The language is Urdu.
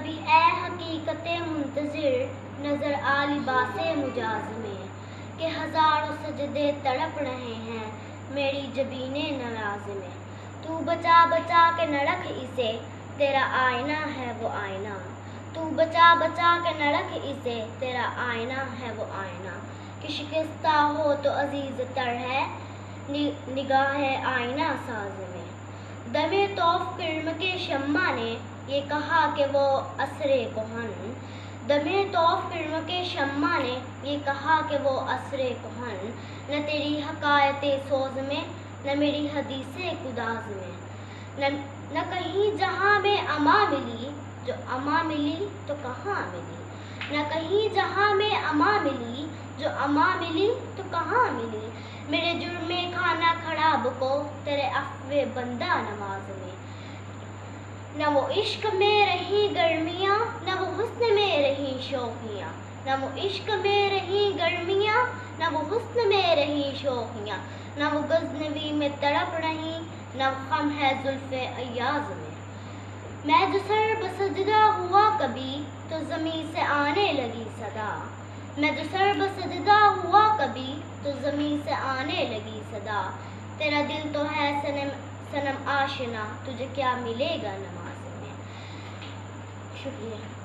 کبھی اے حقیقت منتظر نظر آ لباس مجاز میں کہ ہزاروں سجدے تڑپ رہے ہیں میری جبین نواز میں. تو بچا بچا کے نہ رکھ اسے تیرا آئینہ ہے وہ آئینہ. تو بچا بچا کے نہ رکھ اسے تیرا آئینہ ہے وہ آئینہ. کہ شکستہ ہو تو عزیز تر ہے نگاہ آئینہ ساز میں. دمِ طوف کرم کے شمع نے یہ کہا کہ وہ عصر کہن. دمِ طوف کرم کے شمع نے یہ کہا کہ وہ عصر کہن. نہ تیری حکایت سوز میں نہ میری حدیث گداز میں. نہ کہیں جہاں میں اما ملی جو اما ملی تو کہاں ملی. نہ کہیں جہاں میں اما ملی جو اما ملی تو کہاں ملی. میرے جرم خانہ خراب کو تیرے عفو بندہ نواز میں. نہ وہ عشق میں رہی گرمیاں نہ وہ حسن میں رہی شوخیاں. نہ وہ عشق میں رہی گرمیاں نہ وہ حسن میں رہی شوخیاں. نہ وہ غزنوی میں تڑپ رہی نہ خم ہے زلف ایاز میں. میں جو سر بسجدہ ہوا کبھی تو زمین سے آنے لگی صدا. میں جو سر بسجدہ ہوا کبھی تو زمین سے آنے لگی صدا. تیرا دل تو ہے صنم آشنا تجھے کیا ملے گا نماز میں. شکریہ.